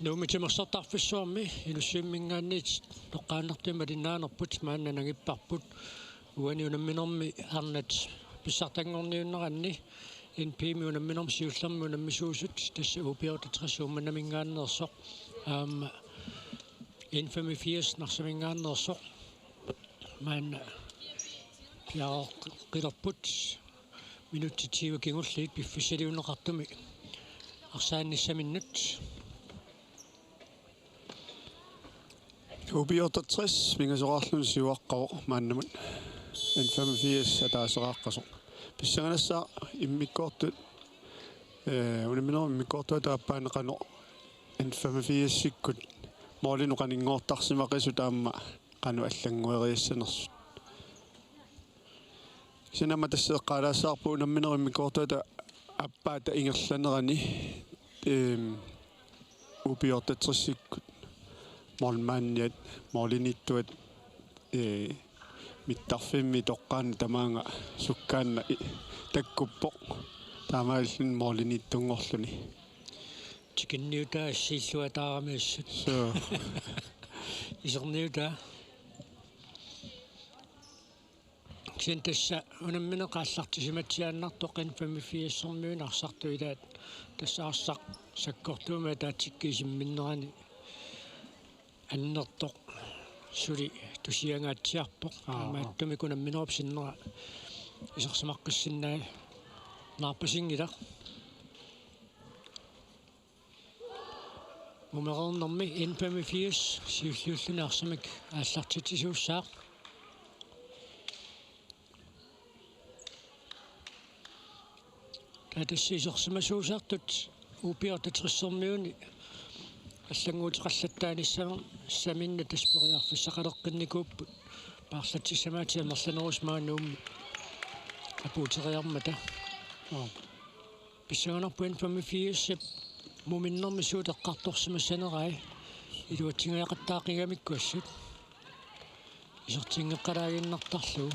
Nuumitimersortarfissuarmi ilussuimmingaanniit toqqaannartimalinaanarput maannanangipparput uani unamminermi arnat pissartangorniunneranni inpiimi unamminermi siullermi unammisuusut tassa upiortatrassuummannamingaannersoq infamy 80 narsamingaannersoq maanna piaroqqilerput minuttitiiva kingulliit piffisaliuneqartumi arsaannisaminnut upiortatris mingasoqarlun siuaqqavo maannamut infamy 80 ataaseqaaqqasoq pissanganassaa immikkoortut unamminermi immikkoortua taappaanneqano infamy 80-sikkut moolinu qaningoortarsimaqisut aamma qanu allangueriassanersut sinamma tasseeqqaalaassaarpu unamminermi immikkoortuata appaata ingerlanerani upiortatrissikkut molmaanniat molinittuat mittarfimmi toqqaanna tamaanga sukkaanna takkuppoq taamaallun molinittunngorluni chikinniuta assiilluataaramiussut so iserniuta sintassa unammine qaallartisimatsiaannartoq infamy 80 arsartuilaat tassaarsaq sakkortuuma taatsikkiisimminnerani annertoq suli tusiangaatsiarpoq maattumi kunamminerupsinnera isersimaqqissinnaa naarpasingila umерернэрми infamy 80 siulluulluni arsamik aallartitisuussaaq таатассиисерсимасуусаартут упиортатрissермиуни аллангуутеқарлаттааниссама саминна таспериарфиссақалеққинникууппут паарлатсисамаатиа мерланерус маануумми апуутериармата писсаганарпу infamy 80 муминнэрми суутеққарторсимассанерай илуатсингаяқаттаақигамиккуассут исертингеққалаагиннартарлу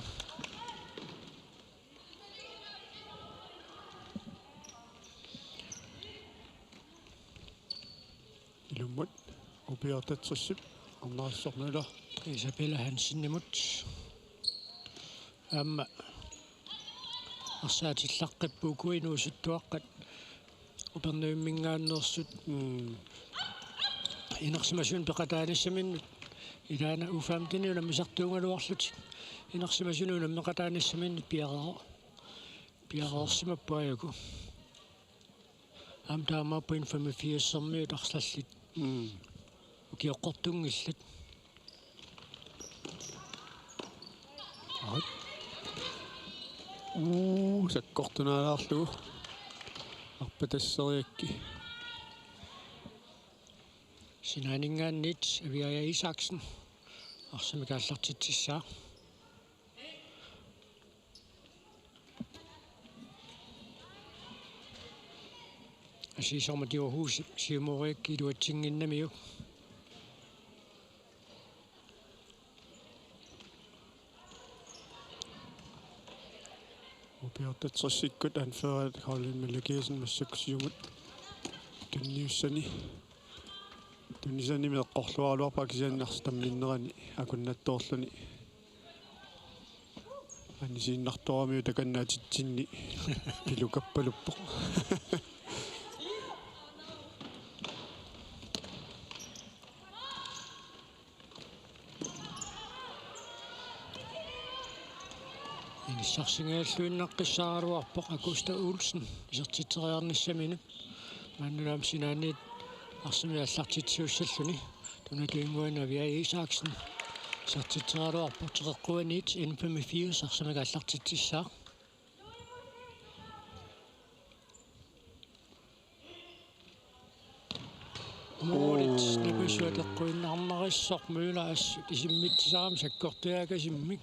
ilumut upiortatrissip arnaassornula Isabella Hansinimut amma арсаатиллаққиппуукуинуусуттуаққат упернуиммингааннерсут инерсимасуун пеқатааниссаминнут илаана уфаамтини унаммисартуунгалуарлутик инерсимасуун унаммеқатааниссаминнут пиареерсимаппуаяку амтаамааппу infamy 80-сэрмиут арслаллит укиоққортунгиллат sakkortunaalaarlugu arpatasseriakki sinaaningaannit aviaja Isaksen arsamikaallartitsissaa асиисорма тиорхуус сиумориакки илуатсингиннамиу upiortatrissikkut anførat Karoline Møller-Gersen massaksiumut tunnisani meeqqorluaruarpakisiannarstamminnerani akunnattoorluni anisiinnartoramiu takannaatitsinni pilukappaluppoq Sarsingeelluinnaqqissaaruarpoq Augusta Olsen isertiteriarnissaminu maannulaam sinaaniit arsimiallartitsuussalluni tunatuinguana aviaja Isaksen isertiteriaruarpoq teqeqquaniit infamy 80 arsamikaallartitsissaa moolit napisuateqquinnaarnarissoq muula assut isimmitsisaram sakkortuyaakasimmik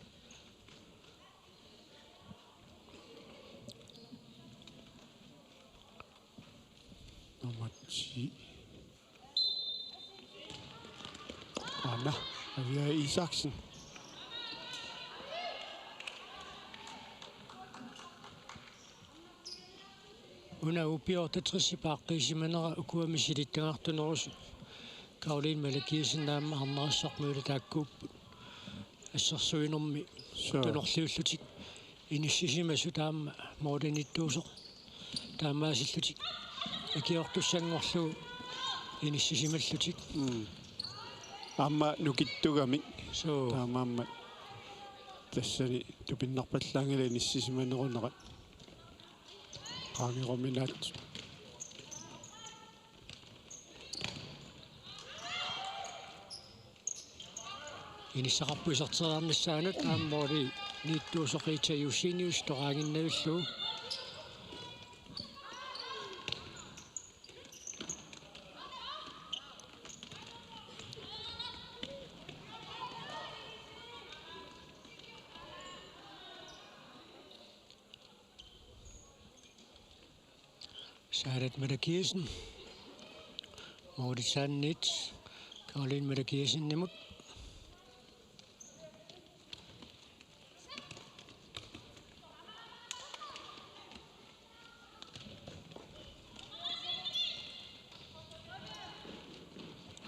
Anna aviaja Isaksen una upiortatrissipaaqqisimanera ukuamisilittangаарtunerus Karoline Malakiasen naamma arneriссarmuula taakkuup ассерсуинэрми тунерлиуллутик иниссисимасу таама моодинитtuusoq таамаасиллутик акиортуссангорлу иниссисималлутик амма нукиттугами таамаамма тассани тупиннарпаллаангала иниссисиманерунерат qaangerominaat инissaqarpuisarteriarnissaanut ааммоори нииттуусоқиита юсиниус тораангиннавиллу Saaret Malakiasen Mauritsannit Karoline Malakiasen nimut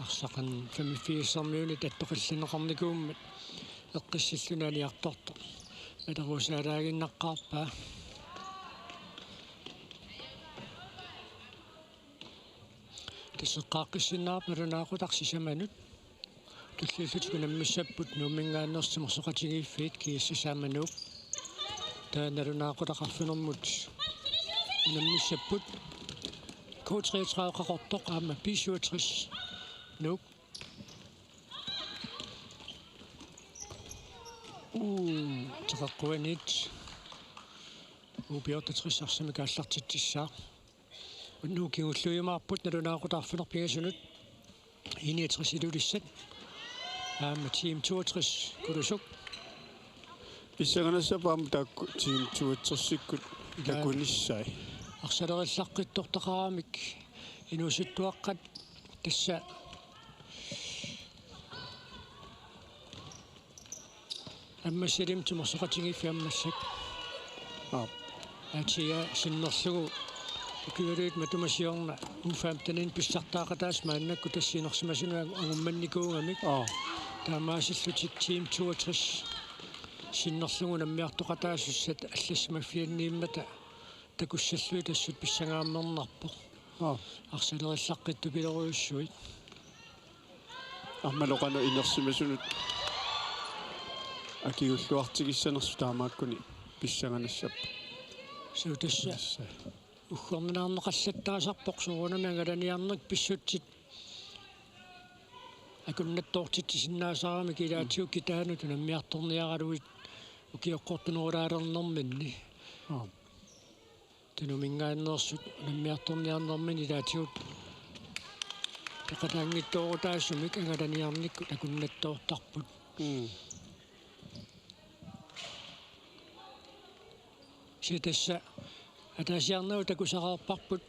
арсақан 85-сармиуни таттоқиллинеқарникууммат эққиссиллунаниарторто атерусаалаагиннаққарпаа тиссеққааққиссиннаап налунаақутарсисаманут туллиуллутику наммиссаппут нуумингааннерсимерсоқатигииффиит киассасааманууп таа налунаақутақарфинэрмут наммиссаппут K33-қақортоқ аама P67 нук тақаққуанит убиортатрissарсами кааллартитсаа нукиуллуимаарпут налунаақутарфинерпигасунут иниатрисилулиссат аама Team 62 кулусук исsaганассапаам таакку Team 62-сиккут такуниссай арсалериллаққиттортақарамик инусуттуаққат тасса аммассалим тумерсоқатигиффи аммассак атиа синнерлугу кюрит матумасиорна уфамтанин писсартаақатаас мааннакку тассинерсимасунаа агумманникуугамик таамаасиллутик Team 62 синнерлугу наммиартоқатаассат аллассимаффианнииммата такуссаллуи тассут писсагааммернарпо арсалериллаққитту пилеруйуссуит аммалоқану инерсимасунут акиуллуартигиссанерсу таамааккуни писсаганассап сутасса уггорнинаарнеқаллаттаасарпоқ суунами агаланиарнак писсутсит акуннаттоортитсиннаасаарами килаатиу китаану тунаммиарторниаралуит укиоққортунерулаалернэрминни тунумингааннерсут наммиарторниарнэрмини илаатиут тақатаангиттоорутаассумик агаланиарникку акуннаттоортарпут ситасса атаасиарнау такусақарпарпут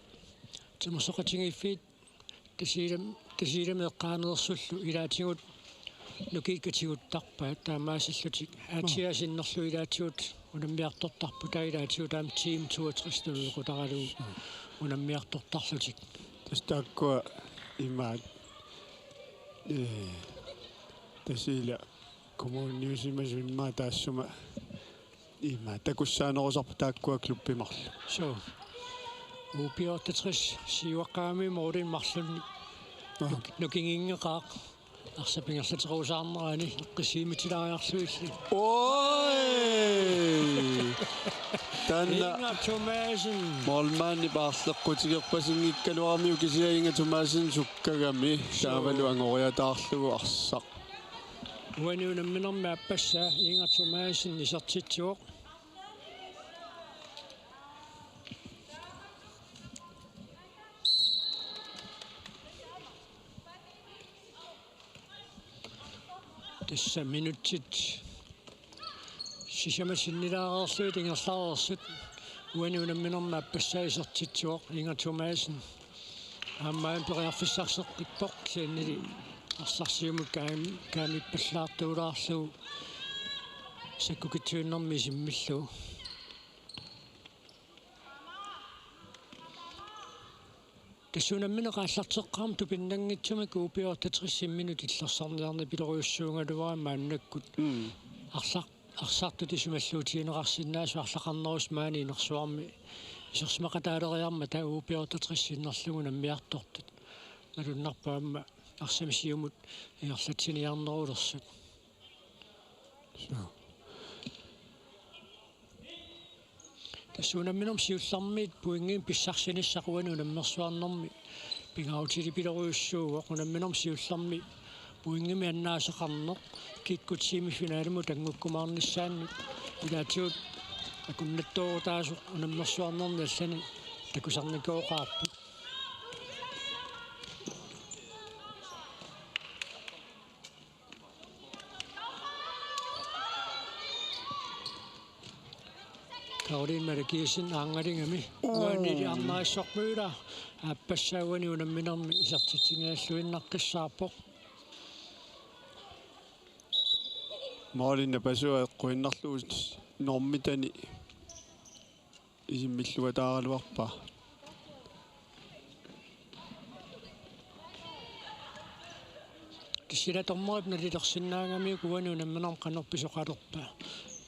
тимерсоқатигииффиит тасилам эққаанерсуллу илаатигут нукиккатигуттарпаа таамаасиллутик аатиасиннерлу илаатигут унаммиартортарпу таилаатигут таам Team 62 тулуқутаралу унаммиартортарлутик тастааккуа имаат тасила коммуниусимасунмаа таассума има такуссаанерусарпу тааккуа клуппимарлу so убиортатрис сиуаққаами моорин марлунни нукингингеқаақ арсапингерлатерусаарнерани эққисиимитилариарлуилли ой танна Inga Thomasen молмаани паарлеққутигерпасингиккалуармиу кисиаинга Thomasen суккагами таавалу ангориатаарлугу арсақ уануунамминерми аппассаа Inga Thomasen исертитсуоқ тасса минутсит сисамасиннилаареерлуит ингерлаарерсут уануунамминерми аппассаа исертитсуоқ Inga Thomasen аамаан периарфиссарсеққиппоқ сианнили арсарсиумут каамиппаллаартуулаарлу саккукитсуиннэрми симмиллу тассунаммина qaаллартеққарам тупиннангитсумик упиортатрисим минут иллерсарниарни пилориуссуунгалуаама аннаккут арсарту тисумаллуутиинеқарсинаасу арлақарнерус маани инерсуарми исерсмақатаалериарма таа упиортатрissиннерлугу наммиартортут налуннарпаама арсамисиумут иерлатсиниарнерулерсут тассунамминерм сиуллармиит пуингиим писсарсиниссақуану наммерсуарнэрми пингаутили пилориуссууа қунамминерм сиулларми пуингими аннаасеқарнеқ киккут семифинаалиму тангуккумаарниссаанник илаатиут акуннаттоорутаасу наммерсуарнерни аллани такусарникооқарпу Kaudin merkisin angaringami uanili arnaassarmuula aappassaauani unamminermi isartitsingaassuinnaqqissaarpoq maalinna pasua eqquinnarluut normitani isimmilluataaraluarpa tisila tormerip nalilersinnaangami kuani unamminerm qanorpisoqalerpa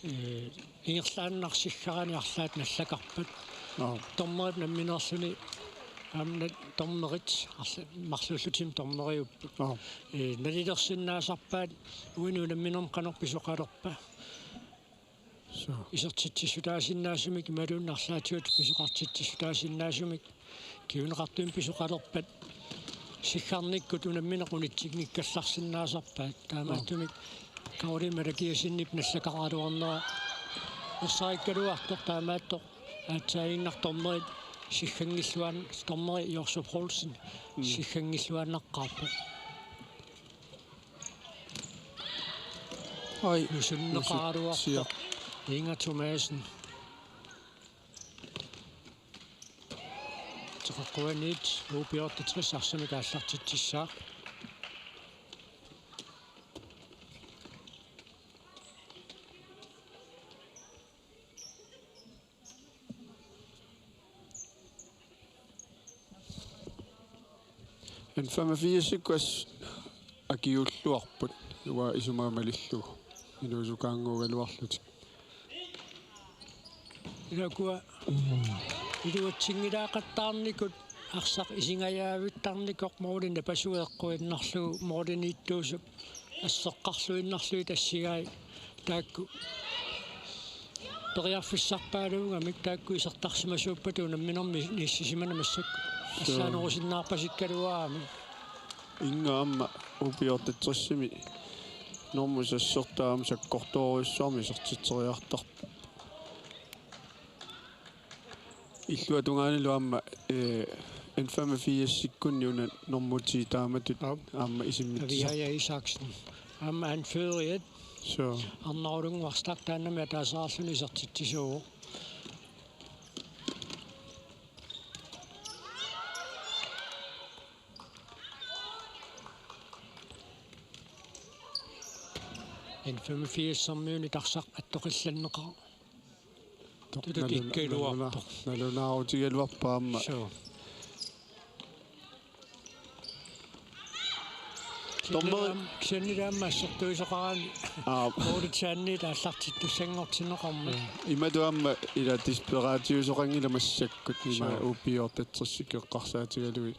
ингерлааннарсиггарани арлаат наллакарпат тормерит намминерсуни амна тормерит марлууллутим тормериуппут налилерсиннаасарпаат уину намминерм канорписоқалерпа исертитсисутаасиннаасумик малууннарлаатиут писоқартитсисутаасиннаасумик киунеқартуим писоқалерпат сиггарниккут унамминеқунитсигниккалларсиннаасарпаат таамааттумик Kaudin merkisinip nallaqaraluarnera ersaikkaluartoq taamaattoq aatsaaginnartormerit sigangilluan tormeri Jorsuf Olsen sigangilluannaqqaarpoq oi nusunneqaraluartoq Inger Thomasen teqquanit upiortatris arsamik aallartitsissaaq En 85 akiulluarput uwa isumamalillu inusukaanguugaluarlutik ilakua iluatsingilaaqattaarnikut arsaq isingajaavittarnikoq moolina pasueqquinnarlugu mooliniittuusuk asseqqarluinnarlui tassigai taakku periarfissarpaaluungamik taakku isertarsimasuuppatu namminermi niissisimana massakku ассааноруссиннаарпасиккалуаами инга амма упиортатсэрсими нормусассертаам саккорторуйссуарми сертитсериартар иллуатунгаанилу амма N85-sikkunni una normutitaamattut aamma isimmitsa Via Isaksen amma anføriet så arnaulunguarstartaannami ataasaarluni sertittisuu N85-sammiuni tarsaq attoqillanneqa tututikkaluarpoq nalunaautigaluarpaamma Ksennilaamma assertuisoqarani moolitsaanni taallartittussanngortineqarma imatuamma ila disperaatiusoqangila massakkut ima upiortatsерсиккеққарсаатигалуи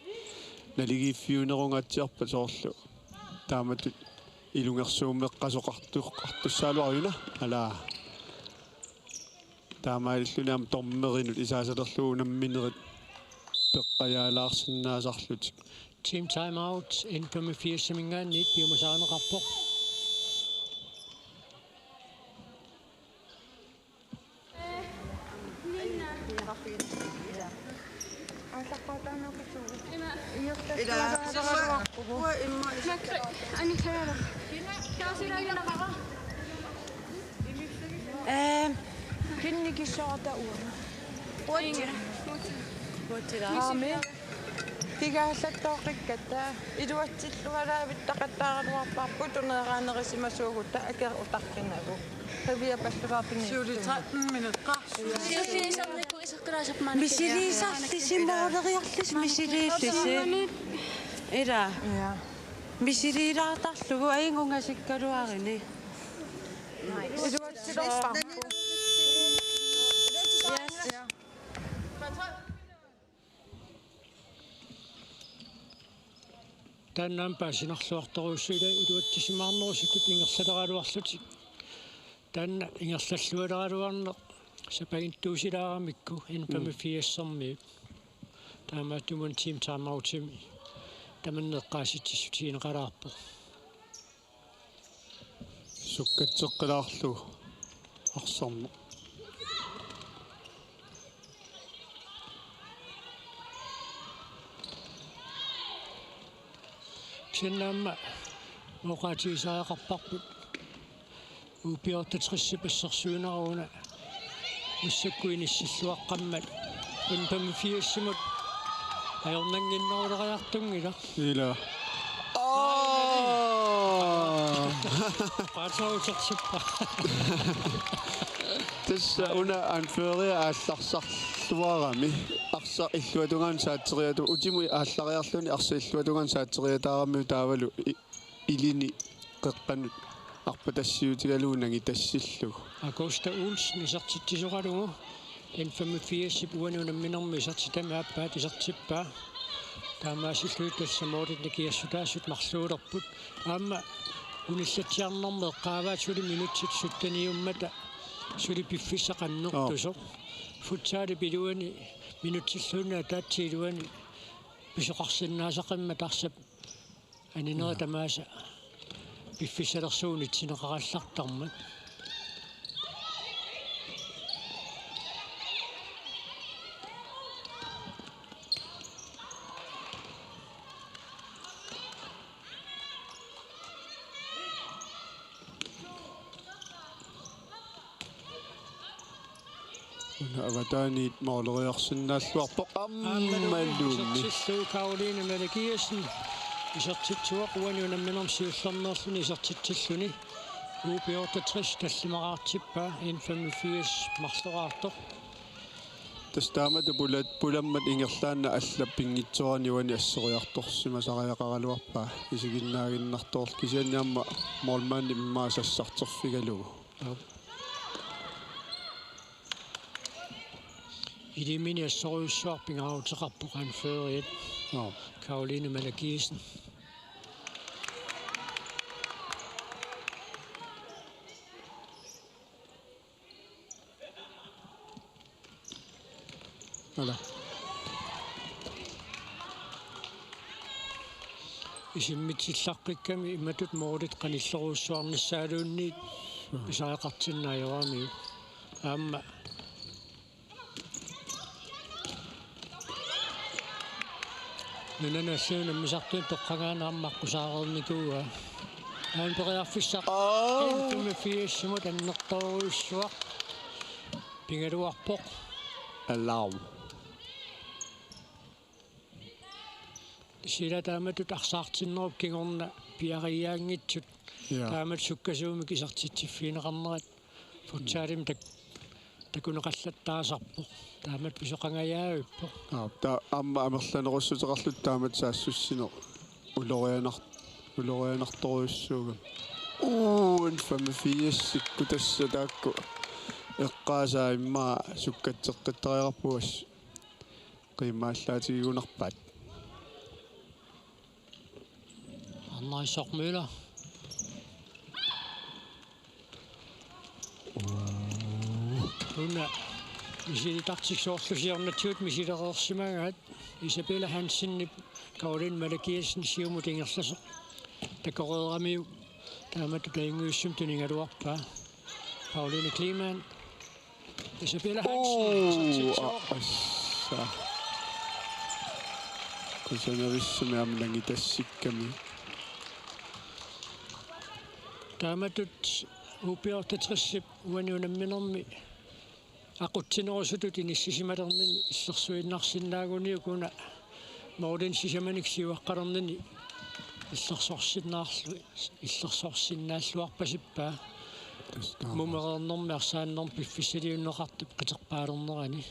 налигииффиунерунгаатсиарпа соорлу тааматут илунгерсууммеққасоқартуссаалуаруна алаа таамааллунаам тормеринут исаасалерлуунамминерит пеққаяалаарсинаасарлутик Team time out N85-sammingaanniit piumasaaneqarpoq Kinnikissaata uuna. Puotira. Tigaallаттооqikkatta iluatsillualaavit taqattaaraluarpaarput uneeraanerisimassuugutta aker utarqinagu. Havia passuvaapinni. 13 minutter. мисилисарлисимоолериарлис мисилииллиси ила Ja. мисилилаартарлугу аингунгасиккалуарини Iduatsilerpampu. тааннаам паасинарлуарторуссуила илуаттисимаарнерусутут ингерсалералуарлутик таанна ингерллаллуалералуарнеқ сапагинтуусилаарамикку инпами фиассэрми таамаатумун тим таамаутими таманнеққааситсутиинеқалаарпо суккатсеққилаарлу арсарне синнаамма моқатисаақарпарпут упиортатрissипассерсуинеруна муссаккуиниссиллуаққаммат инпами фиассимут аёрнангиннерулериартунгила ила паасаутэрсиппа тасса уна анфериа аалларсарлуарами арса иллуатунгаан саатсериату утимуи ааллариарлуни арса иллуатунгаан саатсериатаарамми таавалу илини қеққанут арпатассиутигалуунанги тассиллуг Augusta Olsen isartitsisuqalugu N85 uanuunamminermi isartitami appaat isartippaa таамаасиллуит тассамоолит накиассутаассут марлууlerput аама униллатсиарнэрме эққааваат сули минутсит суттаниуммата сули пиффиссақаннертусо футсаали пилуани минутсиллуунаа таатсиилуани писоқарсиннаасақимма тарсап анинера тамааса пиффиссалерсуунит синеқараллартармат уна аватаанит моолериарсиннааллуарпо аммалуумми силлуу Каролина Малакиасен исертитсуақ уаниунамминерсиуллернерлуни исертитсиллуни упиортатрис таллимараартиппаа N85 марлораартор тастаамату пуламмат ингерлаанна аллаппингитсорани уани ассериарторсима сариақаралуарпаа исигиннаагиннарторл кисианниамма моолмаанни иммаасассартерфигалугу Idimini assoruussuarpingaarutеқарпоқ анфериат Каролина Малакиасен ала исиммитсиллаққикками иматут моорит қаниллеруussуарниссаалуунниит исаақартиннаajorami аама нунанассуна мисартуун тоққагаанаармаққусаарерникууа аанпериарфиссақ энтуми фиассимут аннерторуиссуақ пингалуарпоқ аллау сила тааматут арсаартиннеруп кигорна пиариаангитсут таамат суккасууми кисартитсиффиинеқарнерат футсаалим такунеқаллаттаасарпоқ таамат писоқангаяавиппо та амма амерланеруссутеқарлут таамат саассуссине улорианарторуиссууга N85 тасса таакку эққаасаа иммаа суккатсеққиттариарпуас қимааллаатигигунарпаат аннаисоқмула уна исилитартиксоорлусиорнатсуут мисилереерсимагаат Isabella Hansen Каролин Малакиасен сиумут ингерласо такореерамиу таамату таингуиссум тунингалуарпаа Pauline Kliman Isabella Hansen асса кусанерissumi амланги тассикками тааматут упиортатрissip уаниунамминерми aquttinerusutut inissisimалернани иллерсуиннарсиннаагуниукуна мооден сисаманик сиуаққалернани иллерсорсиннааллуарпасиппаа мумерернэрми арсааннерм пиффисалиуннеқартуп қитерпаалернерани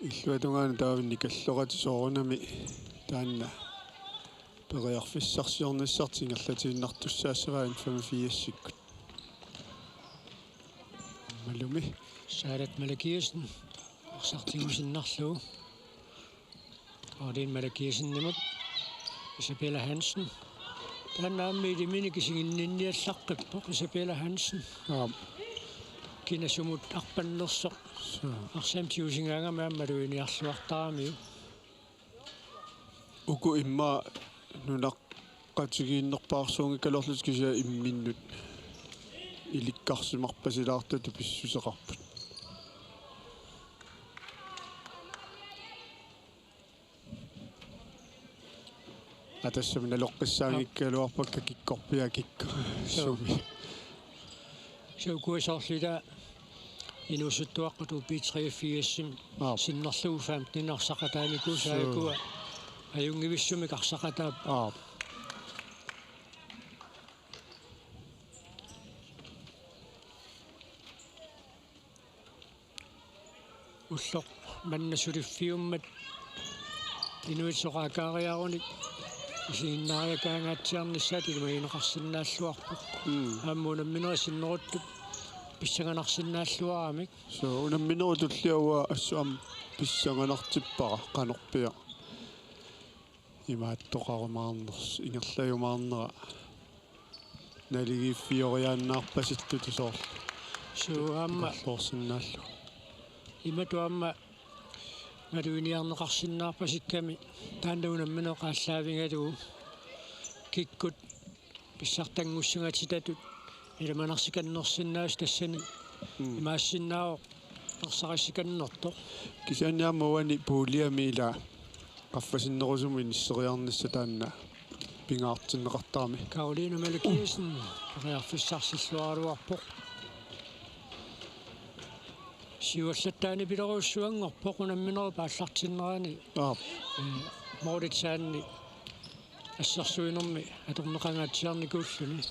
иллуатунгаана таавинни каллорати соорунами таанна периарфиссарсиорниссарти ингерлатииннартуссаассаваа инфами фиассиккут малуми Saadat Malakiasen Arsaartigusinnarlugu Ordin Malakiasen nimut Isabella Hansen Tannaammi ilimini kisinginninniallaqqippo Isabella Hansen kinasumut arpannersoq arsam tiusingaanga maammaluiniarluartaamiu uku imma nunaqqatigiinnerpaarsuungi kalorlut kisia imminnut ilikkarsimarpasilaartatu pissuseqarput атассам налоққиссаангиккалуарпакка киккорпиа кикка суми Саукуасоорлида инусуттуаққуту P3-фиассим синнерлугу 15-нарсақатаанику саакуа аюнгивиссумик арсақатаап уллоқ маннасулиффиуммат инуитсоқаакаариаруник исигиннаариакаангаатсиарниссаат илмагинеқарсинааллуарпут ааммунамминерисиннеруттут писсаганарсинааллуарамик so унамминерутуллиауа ассуам писсаганартиппара канорпиа имааттоқарумаарнерс ингерлаюмаарнера налигиффиориааннаарпасиллу тусоор суаама лорсиннааллу иматуамма малуиниарнеқарсиннаарпасикками тааннауунамминеқааллаавингалугу киккут писсартангуссугатитатут иламанарсиканнерсиннаас тассани имаассиннао ерсарассиканнерто кисааниаммауани пуулиамиила qaffasinnерусуму иниссериарнисса таанна пингаартиннеқартарами Каролина Малакиаsen реарфиссарсиллуаралуарпоқ сиуаллаттаани пилеруссуангорпоқ унамминеру пааллартиннерани мооритсаанни ассерсуинерми аторнеқангаатсиарникууллуни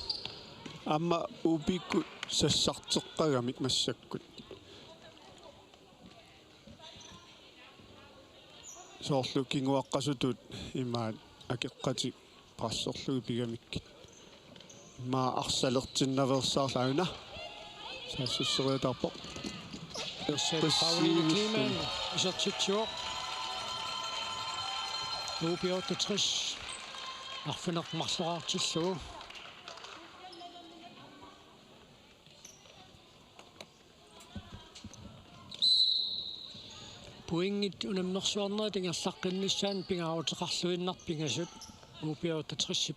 амма упикку сассартеққагамик массаккут соорлу кингуаққасутут имаат акеққати пассерлуги пигамиккит ма арсалертиннаверсаарлаагуна саассуссериатарпоқ Pauline Kliman isartitsjuoq UP68 арфинеқмарлораартиллугу Puingit unammersuarnera tingerlaqqinnissaан pingaarutеқарлуиннарпингасут UP68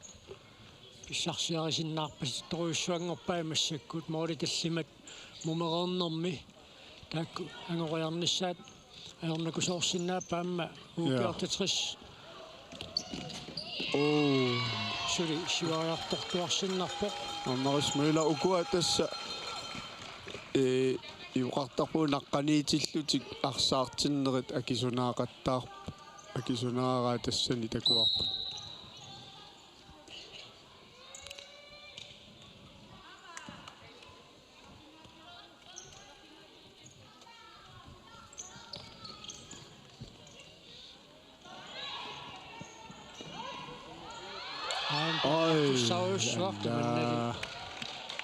писсарсиарисиннаарпас торуйуссуангорпаа массаккут моолиталлимат мумерернэрми таакку ангориарнissaат аернакусоорсиннааппаама UP68 сули сивариартортуарсиннарпоқ аммарисмуила укуа тасса иуқартарпуу наққаниитиллутик арсаартиннерит акисунаараа тассани такуарпут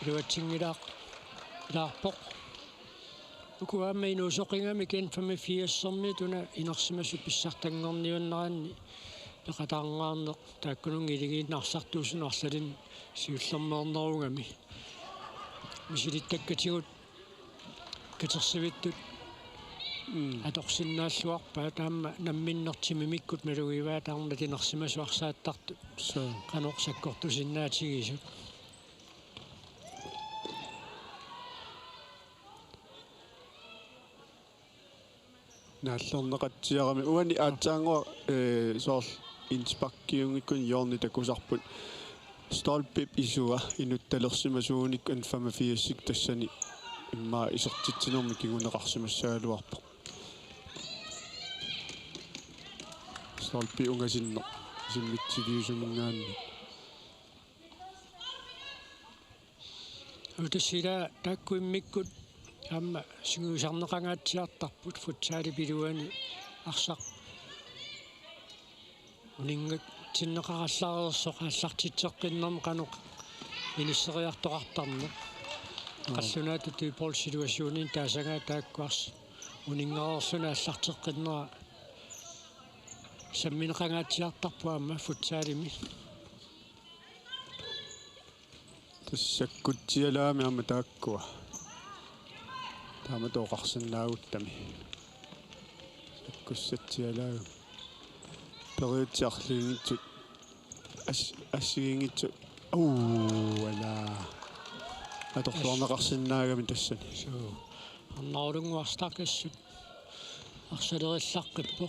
Luatingilaq laarpoq ukuamma inuusoqingami ken 85-sermi tuna inersimasu pissartangorniunneranni peqataarngaarneq taakkunungi iligiinnarsartuusunu arlalin siullermeernerungami misilittakkatigut katersivittut аторсиннааллуарпаа таама намминнертимимиккут малугиваа таарна тинерсимасуарсааттарту канорсаккортусиннаатигисут нааллернеқатсиарами уани аатсаангуа соорл инспаккиунгиккун йорни такусарпут столпип исуа инутталерсимасууник анфама фиассик тассани имма исертитсинерми кигунеқарсимассаалуарпо столпи унгасиннер симмитсивиусумингаанни утасила таккуиммиккут амма сигуусарнеқангаатсиартарпут футсаали пилуани арсақ унинга тиннеқараллаарерсоқ аллартитсеққиннэрм қануқ инisseriartoqartarnu қаллунаату типол ситуационин таасагаа тааккуарс унингаорсуна аллартеққиннера самминеқангаатсиартарпуамма футсаалими тассаккутсиалаами ама тааккуа таама тоқарсинаагуттами аккуссатсиалаагу периутсиарлуингитсут ассигингитсут вала аторлуарнеқарсинаагами тассани соо аннаулунгуарстакассут арсалериллаққиппо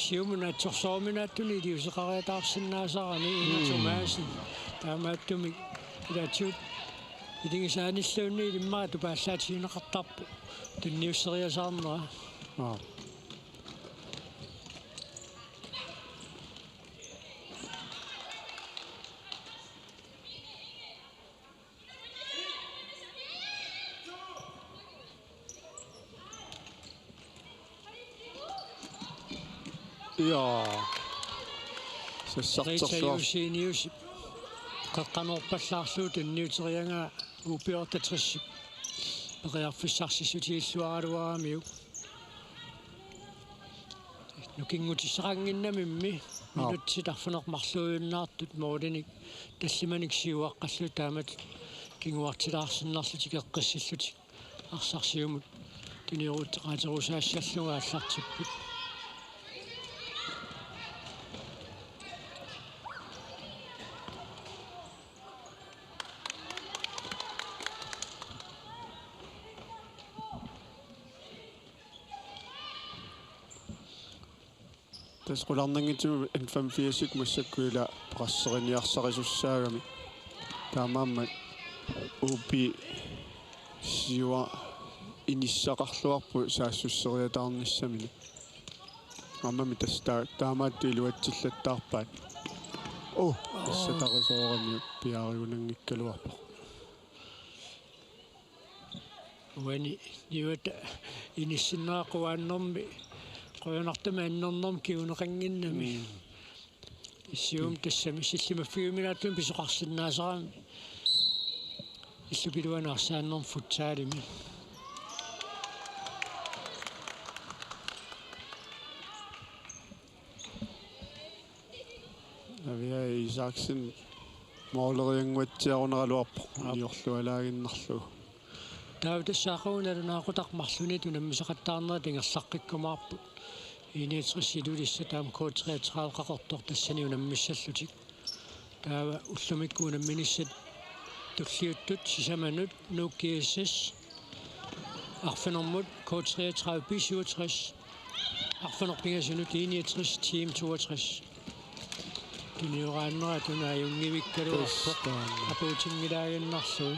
сиумунатсорсооминааттуни илиусеқариатаарсинаасарами инатумааси таамааттуми илаатсуут илингисааниллуунни илиммаа тупааллаатигинеқартарпу тунниуссериасаарнера ja сассартерлуар синиус қаққанорпаллаарлуу тунниутериангаа упиортатрисси периарфиссарсисутииллуаралуарамиу нукингутиссарангиннамимми минутситарфунеқмарлуйуннаартут моолиник таллиманик сиуаққаллу таамат кингуартилаарсиннарлутик эққиссиллутик арсарсиумут тунирутеқаатерусаассаллунга аллартиппут тасқуларнангитсу N85 массаккуила qasseriниарсарисуссаагами таамааммат упи сиуа иниссақарлуарпу саассуссериатаарниссамини аммами таста таамаатту илуатсиллаттаарпаат ассатарисоорами пиаригунангиккалуарпо уани нивата иниссиннаақуааннэрми qoyanartama annernerm kiuneqanginnami issium tassami sillimaffiuminaattum pisoqarsinnaasarami illupiluanaarsaannerm futsaalimi avia Isaksen moolerianguatsiarunerluarpo iorlualaaginnarlu таавтассаақуналунаақутақмарлуни тунаммисақаттаарнера тингерлаққиккумаарпут иниитсиссилулисса таам коотриатраалқақортор тассани унаммиссаллутик таава уллумиккуунамминиссат туллиуттут сисаманут нуккииссас арфинэрмут коотриатраа писуутрис арфинерпингасунут иниитрис тим 62 туниорааннера тунааюнгивиккалуарпо апуутингилаагиннарлуу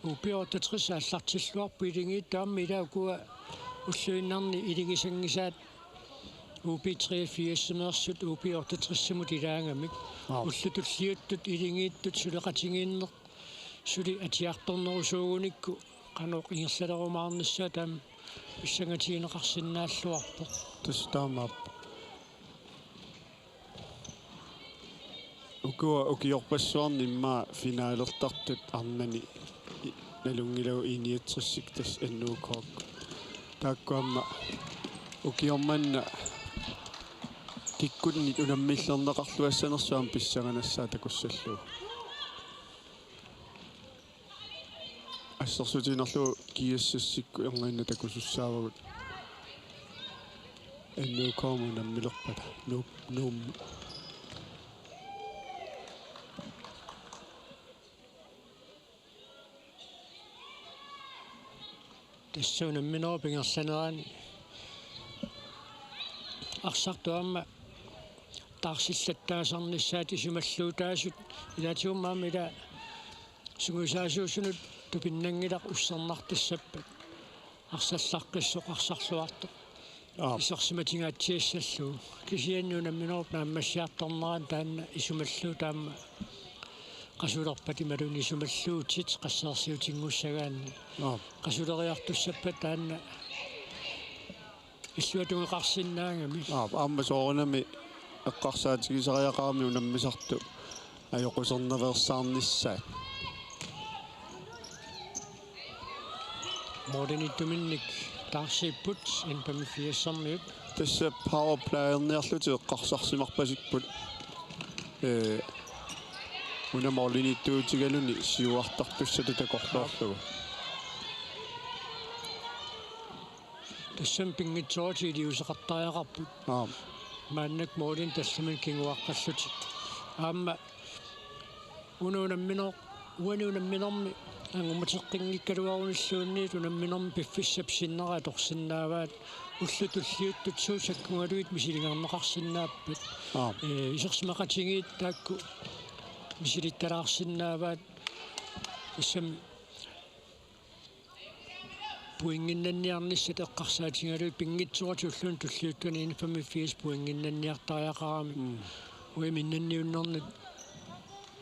упиортатрис аллартиллуарпу илингиит таамми илаакуа уллуиннарни илигисангисаат упи-3-4-симерсут упиортатриссимут илаангамик уллутуллиуттут илингииттут сулеқатингииннер сули атиарторнерусуугуникку каноқ ингерлалерумаарниссаа таам иссангатигинеқарсинааллуарпо тастаамаап укиорпассуарни имма финаалертартут арнани налунгилау иниатсиссик тас аннуукоок тааккуамма укиорманна киккунни унаммиллернеқарлуассанерсуам писсаганассаа такуссаллуу ассерсутинерлу киассассикку эрнгаинна такусуссаавагут аннуукоому наммилерпата нуум тассуунамминера пингерланерани арсартуамма таарсиллаттаасарниссаати сумаллуутаасут илаатиуммаами ила сугусаасуусунут тупиннангилақ уссернартассаппат арсаллаққиссоқ арсарлуарто исерсиматингаатсиассаллу кисианнунамминерп нааммассиарторнеран таанна исумаллуу таама qasulerpati maluni isumalluutit qassarsiutinngussagaanni qasuleриартуссаппа таанна иллуатунгеқарсиннаангами аама соорнами эққарсаатигисариақарми унаммисарту ajоқусерневерсаарниссаа модернитуминник таарсиппут инпами фиассармиут тасса power play-ерниарлути эққарсарсимарпасикпут унаморлиниттуутигалуни сиуартартуссату такорлоорлугу тассам пингитсоорти илиусеқартариақарпут мааннак моолин тассамин кингуаққаллути аама уанунамминерми ангуматеққингиккалуаруниллуунниит унамминерми пиффиссап синнера торсиннааваат уллутуллиуттут суусаккунгалуит мисилингернеқарсинааппат исерсимақатингиит таакку мисилитталаарсинааваат иссам puinginnanniarnissat eqqarsaatigaluit pinngitsuarti ulluun tulliuttuni infami fiis puinginnanniartariaqarami uiminnanniunnernit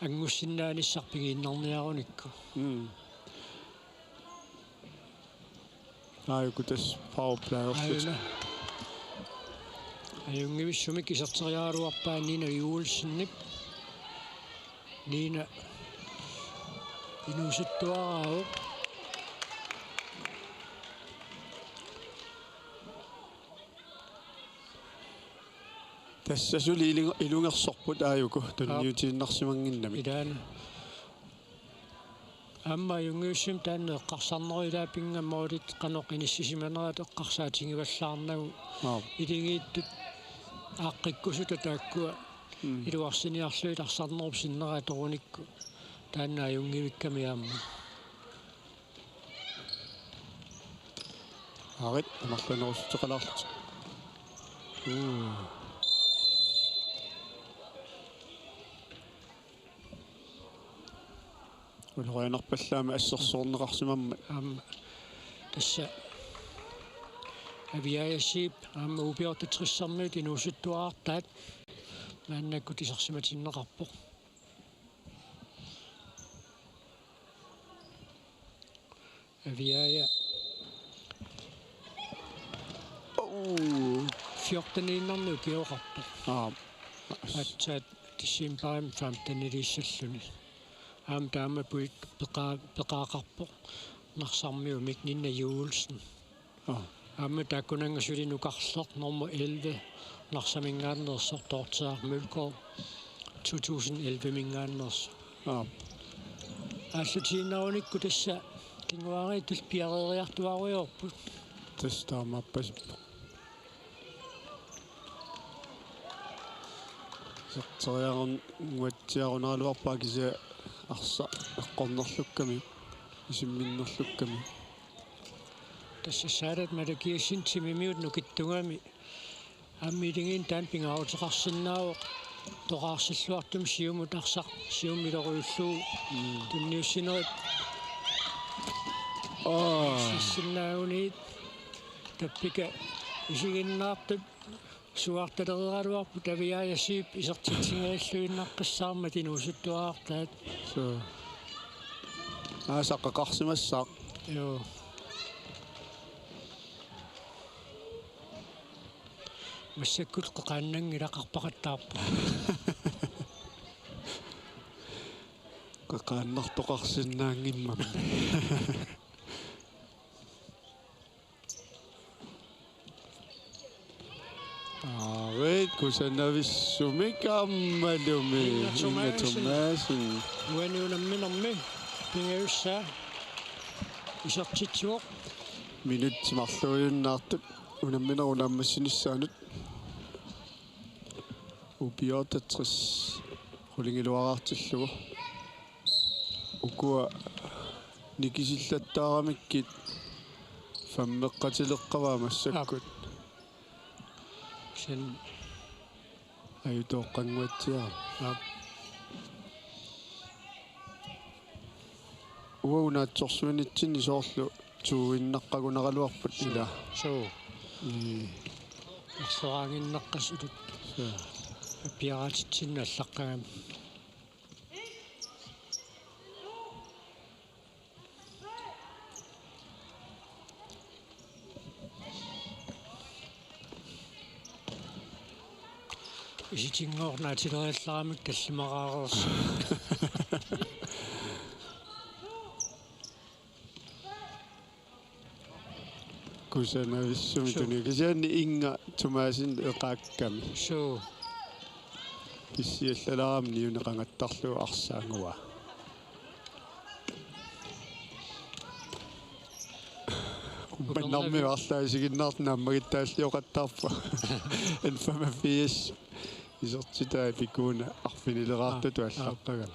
angussinnaanissarpigiinnerniarunikku kutas power play ajungivissumik iserteriaaluarpaa niina juulsinnip niina inusittuaraau тассасули илунгерсорпут ааюку тунниутииннарсимангиннами идаана амма юнгиуссим таанне эққарсарнерилаа пингаммаулит қаноқ иниссисиманерат эққарсаатингиваллаарнагу илингииттут ааққиккусута тааккуа илуарсиниарлуит арсарнеруп синнераа торуникку таанна юнгивикками аама арит амарланерусутеқалаарлут улорианерпаллаама ассерсуорнеқарсимамма аама тасса авиаясип аама убиортатриссармиут инуусуттуаартаат мааннакку тисарсиматиннеқарпо авиая 14-нерну киоқарпо атсаат тиссимпаам 15-нилиссаллуни аам таама пуит пеқаақарпо нарсармиумик нинна юулсен аама тааккунангасулинукарлеқ норма 11 нарсамингааннерсор тортсаар мулкор 2011 мингааннерс ааллутииннаруникку тасса кингуари тулпиарериартуаруйорпут тастаамаппасиппо сэртериарун уатсиарунералуарпаа киса арса эққорнерлукками исимминнерлукками тасса саарат малакиассин тимимиут нукиттугами аммилингин таан пингаутеқарсинаавоқ тоқарсиллуартум сиумут арсақ сиуммилоруйуллуу тунниуссинерит сиссиннаагунит таппика исигиннаартут суарталерералуарпу тавиаясип исертитсингааллуиннаққиссаарма тинуусуттуаартаат саққақарсимассаа ёо массаккут қоқааннангилақарпақаттаарпу қоқааннартоқарсинаангиммам Red kusanavissumikkammalumi Tomaasin уануунамминерми пингаюссаа исертитсуоқ минутсимарлуйуннаартут унамминерулааммассинissaanут убиотатрис хулингилуараартиллугу укуа никисиллаттаарамиккит фаммеққатилеққаваа массаккут сен аюутоққангуатсиара уаунаатсорсуанитсинни соорлу tuinnaqqaguneraluarput ila so арсораангиннаққасулут пиаратитсинна аллаққагам иситингоорнаатилериалларамик таллимараарерс кусанависсумитуни кисианни инга тумаасин эқаакками so киссиаллаларамни юнеқангаттарлуа арсаангуа умпаннарми арлаасигиннаартнааммагиттааллиоқаттаарпа энфамафиас исертитаа пикуна арфинилераартуту аллааққагам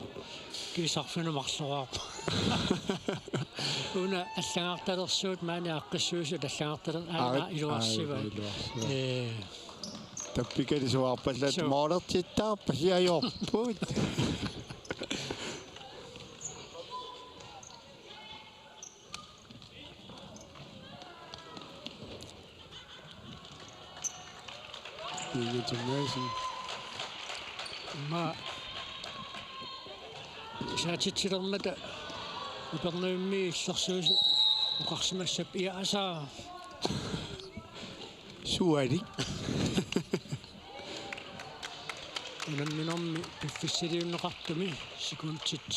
кисарфину марлораапа уна аллагаарталерсуут маани аққиссуусу аллагаарталер аана илуарсива таппикали суарпаллаат моолертиттаарпа сиаёрпут Amazing. Ma saatitsilernata upernuimmi illersuus uqarsimassap iaasaa suari unamminermi piffissiliunneqartumi sikuntit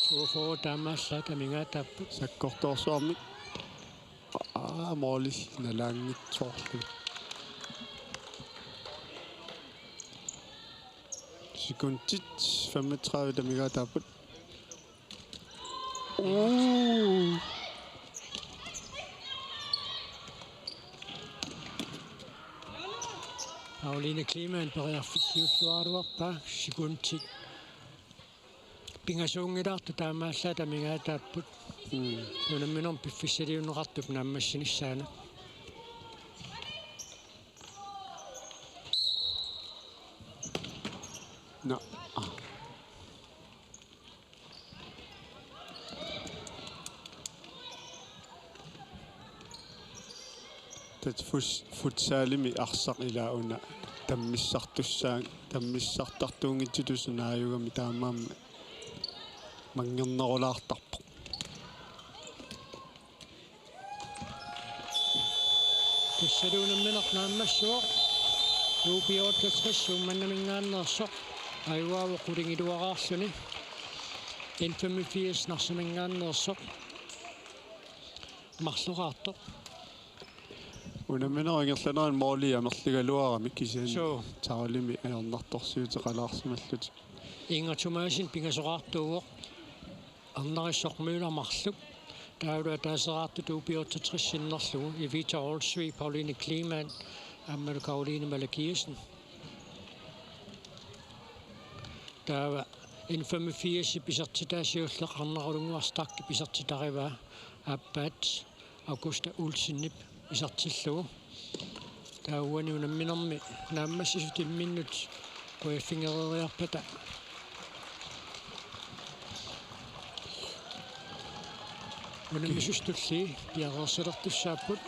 suufoo taamaassaa tamingaataappu sakkortorsuarmi moolil nalaangitsoorlu sikuntit 35 tamingaataappu Pauline Kliman periarfittiussuaruarpa sikuntit pingasungilаарtu taamaallaa tamingaataapput unamminerm piffissaliunneqartup naammassinissaana no futsalimi arsaq ilauna tammissartartuungitsitusunaayugami taamaamma manngernерулаартарпо тассалуунамминернааммассуо руупиоттасқиссуумманнамингааннерсо аюааву qulingиluarаарсуни инфамифиас нарсамингааннерсо марлураарто унаминерингерланерин моолия мерлигалуарами кисиани таалими аернарторсиутеқалаарсималлут ингатумаасин пингасораартууо арнариссормуилармарлук таалуа таасераарту туупиоттатриссиннерлугу Evita Olsvig, Pauline Kliman, аммалу Karoline Malakisen таава инфамифиаси писертитаасиуллеқарнерулунгуарстарки писертитариваа аппаат Augusta Ulsinip isartilluu taawani unamminermi naammassisutimminnut kuiffingeriarpata unammisustulli piareersalertussaapput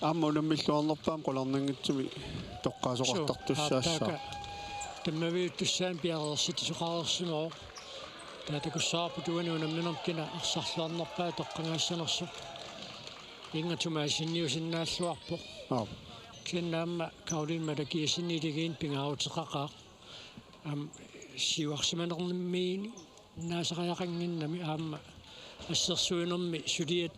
аама унаммиллуарнерпаам qulарнангитсуми тоққаасоқартартуссаассаа таммавиуттуссаан пиареерситисоқарерсимоо таатакуссаарпу туани унамминеркина арсарлуарнерпаа тоққангаассанерсо ингатумаасинниусиннааллуарпо киннаамма Karoline Malakisen пингаутеқақаа сиуарсиманернэммиини наасериақангиннами аама ассерсуинерми сулиат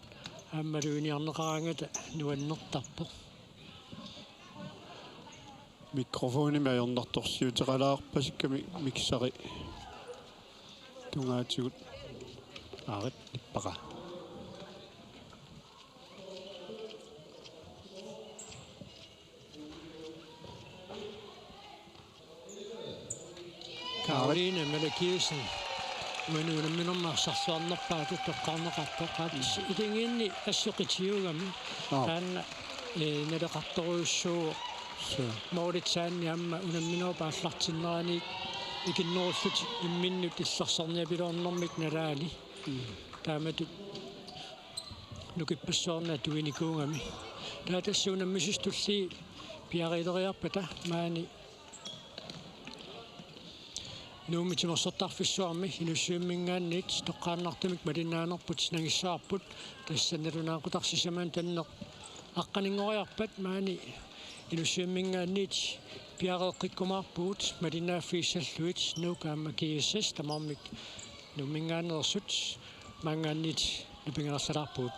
ааммалуиниарнеқарангата нуаннертарпо микрофоними аернарторсиутеқалаарпасикками миксари тунгаатигут аарит ниппаqa Karoline Malakisen унамминернаарсарлуарнерпаа тоққарнеқарпоқат илингиинни ассоқитиугами таанна налеқарторуйуссуу моолитсаанни амма унамминерпааллартиннерани икиннеруллут имминнут иллерсерниапилуарнэрмик налаани таамату nukipassoorna tuinikuungami taataassuunammisustulli piarileriarpata maani nuumitimersortarfissuarmi inussiummingaannit toqqaannartumik malinnaanerput nagissaarput tassannalunaaqutarsisamaан tanneq aqqaningoriarpat maani inussiummingaannit piareeqqikkumaarpuut malinnaaffiissalluit nuukaamma kiissas tamarmik nuummingaannersut maangaannit napingalersalarpuut